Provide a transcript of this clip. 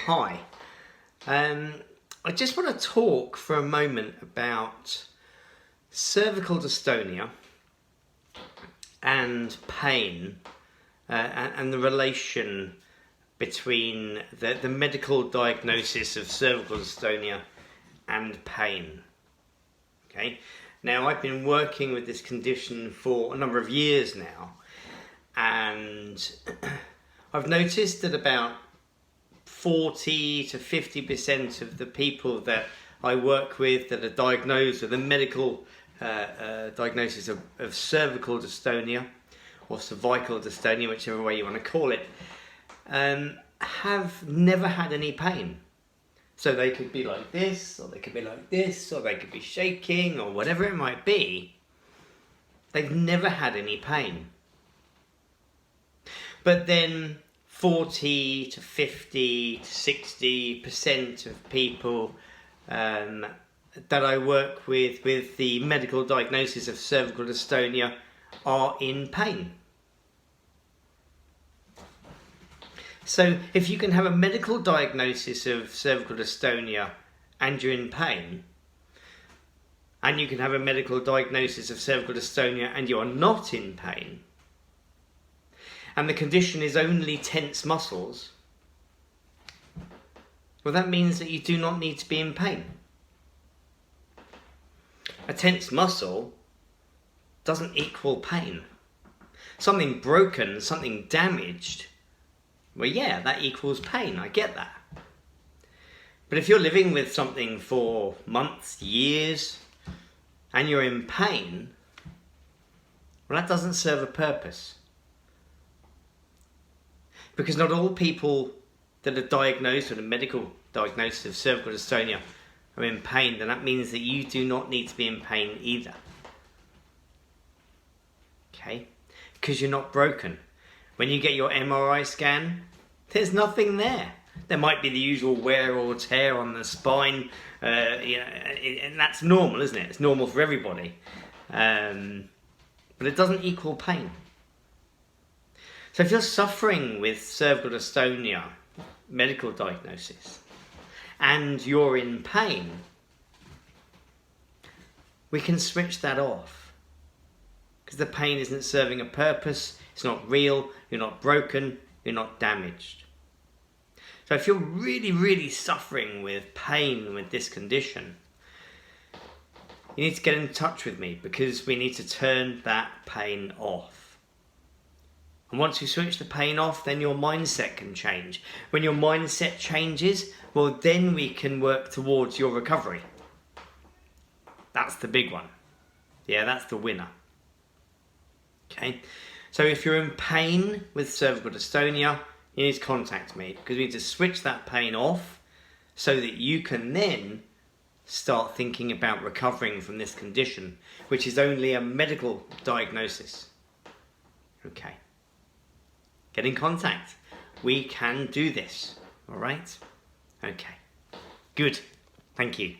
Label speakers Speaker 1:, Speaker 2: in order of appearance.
Speaker 1: Hi. I just want to talk for a moment about cervical dystonia and pain and the relation between the medical diagnosis of cervical dystonia and pain. Okay. Now, I've been working with this condition for a number of years now, and I've noticed that about 40 to 50% of the people that I work with that are diagnosed with a medical diagnosis of cervical dystonia or cervical dystonia, whichever way you want to call it, have never had any pain. So they could be like this, or they could be like this, or they could be shaking, or whatever it might be. They've never had any pain. But then 40 to 50 to 60% of people that I work with the medical diagnosis of cervical dystonia are in pain. So if you can have a medical diagnosis of cervical dystonia and you're in pain, and you can have a medical diagnosis of cervical dystonia and you are not in pain, and the condition is only tense muscles, well, that means that you do not need to be in pain. A tense muscle doesn't equal pain. Something broken, something damaged, well, yeah, that equals pain. I get that. But if you're living with something for months, years, and you're in pain, well, that doesn't serve a purpose. Because not all people that are diagnosed with a medical diagnosis of cervical dystonia are in pain, then that means that you do not need to be in pain either. Okay? Because you're not broken. When you get your MRI scan, there's nothing there. There might be the usual wear or tear on the spine, and that's normal, isn't it? It's normal for everybody. But it doesn't equal pain. So if you're suffering with cervical dystonia, medical diagnosis, and you're in pain, we can switch that off. Because the pain isn't serving a purpose, it's not real, you're not broken, you're not damaged. So if you're really, really suffering with pain with this condition, you need to get in touch with me, because we need to turn that pain off. And once you switch the pain off, then your mindset can change. When your mindset changes, well, then we can work towards your recovery. That's the big one. Yeah, that's the winner. Okay? So if you're in pain with cervical dystonia, you need to contact me, because we need to switch that pain off so that you can then start thinking about recovering from this condition, which is only a medical diagnosis. Okay. Get in contact. We can do this. All right? Okay. Good. Thank you.